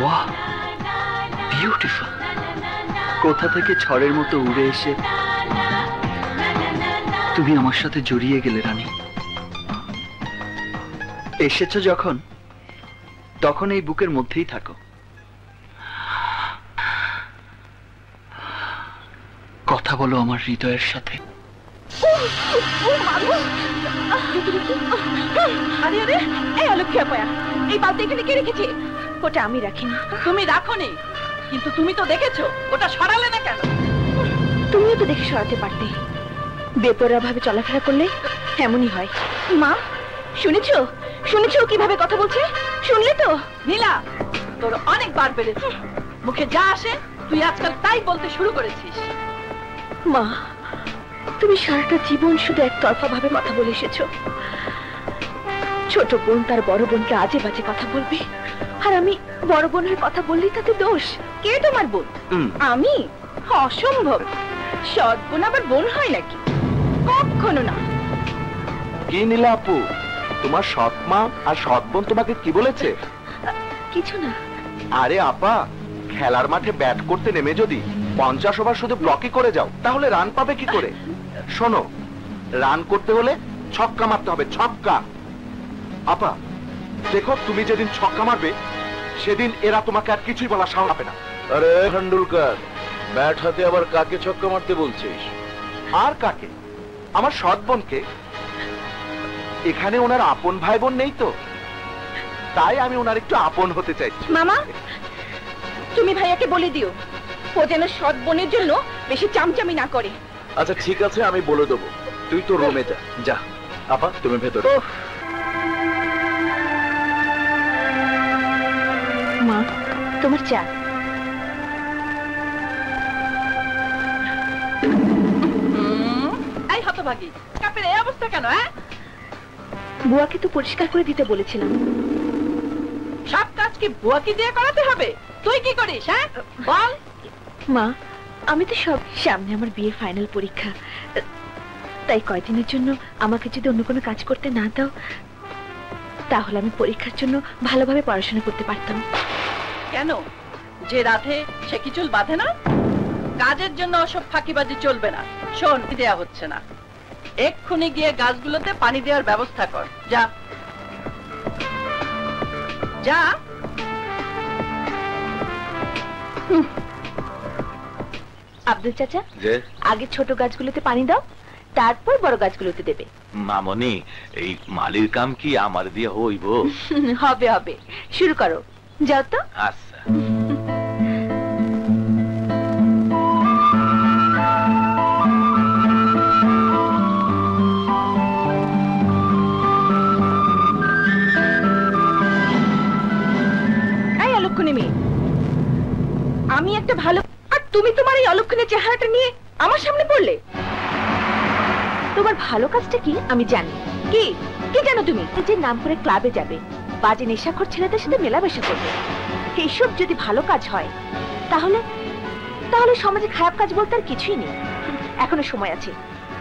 বাহ, বিউটিফুল। কোথা থেকে ঝড়ের মতো উড়ে এসে তুমি আমার সাথে জড়িয়ে গেলে রানী। এসেছো যখন, তখন এই বুকের মধ্যেই থাকো। কথা বলো আমার হৃদয়ের সাথে। আরে আরে, এই অলক্ষিয়া পয়া, এই বালতি এখানে কে রেখেছে? ওটা আমি রাখিনি। তুমি রাখোনি, কিন্তু তুমি তো দেখেছো, ওটা সরালে না কেন? তুমিও তো দেখে সরাতে পারতে। বেপরোয়া ভাবে চলাফেরা করলে এমনই হয়। মা, শুনেছো? শুনেছো কিভাবে কথা বলছে? শুনলে তো? নীলা, তোর অনেক বার বেড়েছে। মুখে যা আসে তুই আজকাল তাই বলতে শুরু করেছিস। মা, তুমি সারাটা জীবন শুধু একতরফা ভাবে কথা বলে এসেছো। ছোট বোন তার বড় বোনকে আজে বাজে কথা বলবে, আর আমি বড় বোনের কথা বললেই তাতে দোষ। কে তোমার বোন? আমি? অসম্ভব। সৎ বোন আবার বোন হয় নাকি? কখনো না। কি নীলা আপু, তোমার সৎ মা আর সৎ বোন তোমাকে কি বলেছে? কিছু না। আরে আপা, খেলার মাঠে ব্যাট করতে নেমে যদি 50 ওভার শুধু ব্লকই করে যাও, তাহলে রান পাবে কি করে? শোনো, রান করতে হলে ছক্কা মারতে হবে, ছক্কা। আপা দেখো, তুমি যেদিন ছক্কা মারবে সেদিন এরা তোমাকে আর কিছুই বলা সাহস পাবে না। আরে খান্ডুলকার, ব্যাট হাতে আবার কাকে ছক্কা মারতে বলছিস? আর কাকে? আমার সৎ বোনকে। এখানে ওনার আপন ভাই বোন নেই তো, তাই আমি ওনার একটু আপন হতে চাইছি। মামা, তুমি ভাইয়াকে বলে দিও ও যেন সৎ বোনের জন্য বেশি চামচামি না করে। আচ্ছা ঠিক আছে, আমি বলে দেবো। তুই তো রুমে যা। যা আপা, তুমি ভেতরে। মা, তোমার চা। এই হতভাগী, কাপের এই অবস্থা কেন? বুয়াকে তো পরিষ্কার করে দিতে বলেছিলাম। সব কাজ কি বুয়াকে দিয়ে করাতে হবে? তুই কি করিস? হ্যাঁ বল। মা, আমি তো সব, সামনে আমার বিয়ের ফাইনাল পরীক্ষা, তাই কয়দিনের জন্য আমাকে যদি অন্য কোনো কাজ করতে না দাও, তাহলে আমি পরীক্ষার জন্য ভালোভাবে পড়াশোনা করতে পারতাম। কেন? যে রাধে সে কি চুল বাঁধে না? কাজের জন্য ওসব ফাঁকিবাজি চলবে না। শোন, দেয়া হচ্ছে না, এক্ষুনি গিয়ে গাছগুলোতে পানি দেওয়ার ব্যবস্থা কর। যা যা। আব্দুল চাচা, আগে ছোট গাছগুলোতে পানি দাও, তারপর বড় গাছগুলোতে দেবে। মামনি, এই মালির কাম কি আমার দিয়ে হইব? হবে হবে, শুরু করো। যাও তো। আচ্ছা। আমি একটা ভালো, আর তুমি তোমার এই অলক্ষণের চেহারাটা নিয়ে আমার সামনে পড়লে। তোমার ভালো কাজটা কি আমি জানি। কি কি জানো তুমি? যে নাম করে ক্লাবে যাবে, বাজে নেশাখোর ছেলেদের সাথে মেলামেশা করবে, এইসব যদি ভালো কাজ হয় তাহলে তাহলে সমাজে খারাপ কাজ বলতে আর কিছুই নেই। এখনো সময় আছে।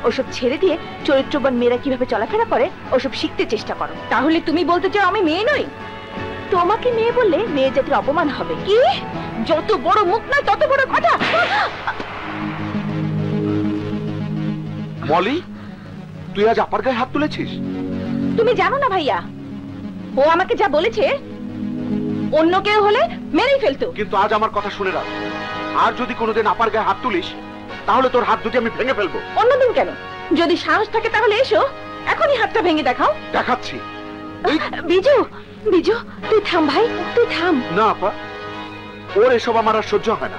ওসব ছেড়ে দিয়ে চরিত্রবান মেয়েরা কিভাবে চলাফেরা করে ওসব শিখতে চেষ্টা করো। তাহলে তুমি বলতে চাও আমি মেয়ে নই? তোমাকে মেয়ে বললে মেয়ে জাতির অপমান হবে। কি? যত বড় মুখ নয় তত বড় কথা। মলি, তুই আজ আপার গায়ে হাত তুলেছিস? তুমি জানো না ভাইয়া, ও আমাকে যা বলেছে অন্য কেউ হলে মেরেই ফেলতো। কিন্তু আজ আমার কথা শুনে রাখ, আর যদি কোনোদিন আপার গায়ে হাত তুলিস তাহলে তোর হাত দুটি আমি ভেঙে ফেলবো। অন্যদিন কেন? যদি সাহস থাকে তাহলে এসো, এখনই হাতটা ভেঙে দেখাও। দেখাচ্ছি। বিজু, বিজু তুই থাম ভাই, তুই থাম। না আপা, ওর এসব আমার আর সহ্য হয় না।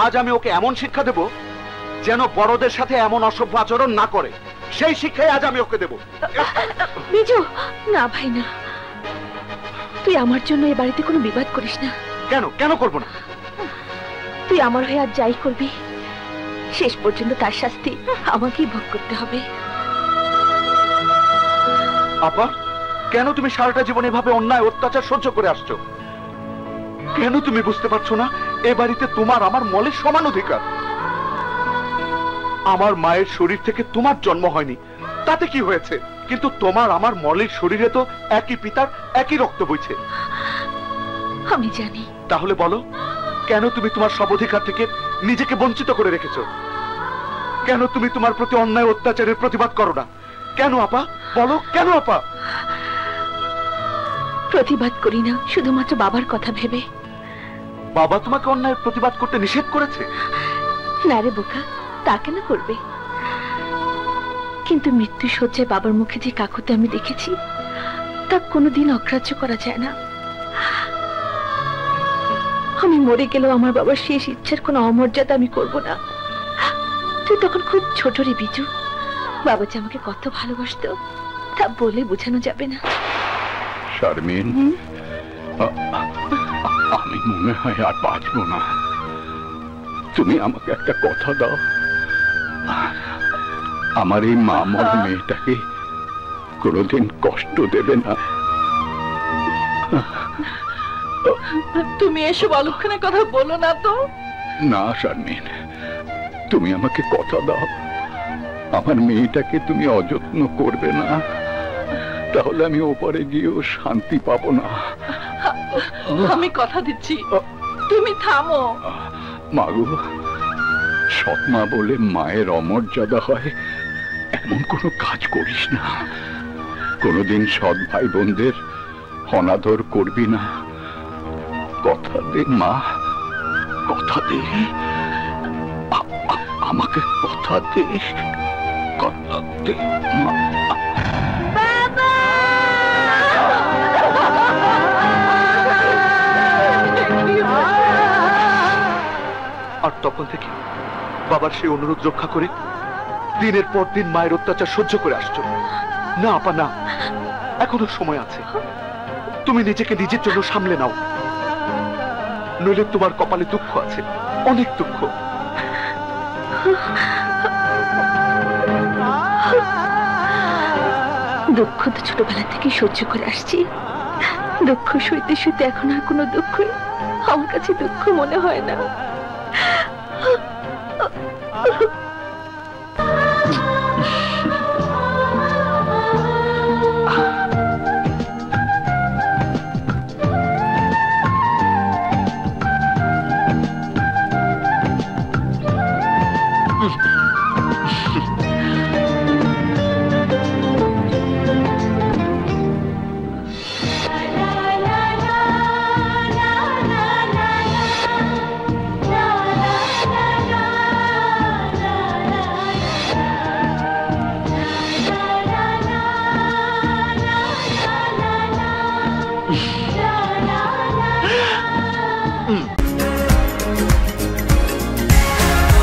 আজ আমি ওকে এমন শিক্ষা দেব যেন বড়দের সাথে এমন অসভ্য আচরণ না করে। সেই শিক্ষাই আজ আমি ওকে দেব। বিজু, না ভাই না, তুই আমার জন্য এই বাড়িতে কোনো বিবাদ করিস না। কেন কেন করব না? তুই আমার হয়ে আজ যাই করবি, শেষ পর্যন্ত তার শাস্তি আমাকেই ভোগ করতে হবে। আপা, কেন তুমি সারাটা জীবন এভাবে অন্যায় অত্যাচার সহ্য করে আসছো? কেন তুমি বুঝতে পারছো না এ বাড়িতে তোমার আমার মলের সমান অধিকার? আমার মায়ের শরীর থেকে তোমার জন্ম হয়নি, তাতে কি হয়েছে? কিন্তু তোমার আমার মলের শরীরে তো একই পিতার একই রক্ত বইছে। আমি জানি। তাহলে বলো, কেন তুমি তোমার সব অধিকার থেকে নিজেকে বঞ্চিত করে রেখেছো? কেন তুমি তোমার প্রতি অন্যায় অত্যাচারের প্রতিবাদ করো না? কেন আপা, বলো কেন আপা? প্রতিবাদ করি না শুধুমাত্র বাবার কথা ভেবে। বাবা তোমাকে অন্যায়ের প্রতিবাদ করতে নিষেধ করেছে? না রে বোকা, তা কেন করবে? কিন্তু মৃত্যু শয্যায় বাবার মুখে যে কাকুতি আমি দেখেছি, তা কোনোদিন অগ্রাহ্য করা যায় না। আমি মরে গেলেও আমার বাবার শেষ ইচ্ছার কোনো অমর্যাদা আমি করব না। তুই তখন খুব ছোট রে বিজু। বাবা যে আমাকে কত ভালোবাসতো তা বলে বোঝানো যাবে না। শারমিন, আমি মনে হয় আর বাঁচবো না। তুমি আমাকে একটা কথা দাও, আমার এই মা মরা মেয়েটাকে কোনোদিন কষ্ট দেবে না। তুমি এসব অলক্ষণের কথা বলো না তো। না শারমিন, তুমি আমাকে কথা দাও, আমার মেয়েটাকে তুমি অযত্ন করবে না, তাহলে আমি ওপারে গিয়েও শান্তি পাবো না। আমি কথা দিচ্ছি, তুমি থামো। মাগো, সৎমা বলে মায়ের অমর্যাদা হয় এমন কোনো কাজ করিস না। কোনোদিন সৎ ভাই বোনদের অনাদর করবি না। কথা দে মা, কথা দে, আমাকে কথা দে, কথা দে মা। আর তখন থেকে বাবার সেই অনুরোধ রক্ষা করে দিনের পর দিন মায়ের অত্যাচার সহ্য করে আসছো। না আপা না, এখনো সময় আছে। তুমি নিজেকে নিজের জন্য সামলে নাও, নইলে তোমার কপালে দুঃখ আছে, অনেক দুঃখ। দুঃখ তো ছোটবেলা থেকে সহ্য করে আসছি। দুঃখ সইতে সইতে এখন আর কোনো দুঃখই আমার কাছে দুঃখ মনে হয় না।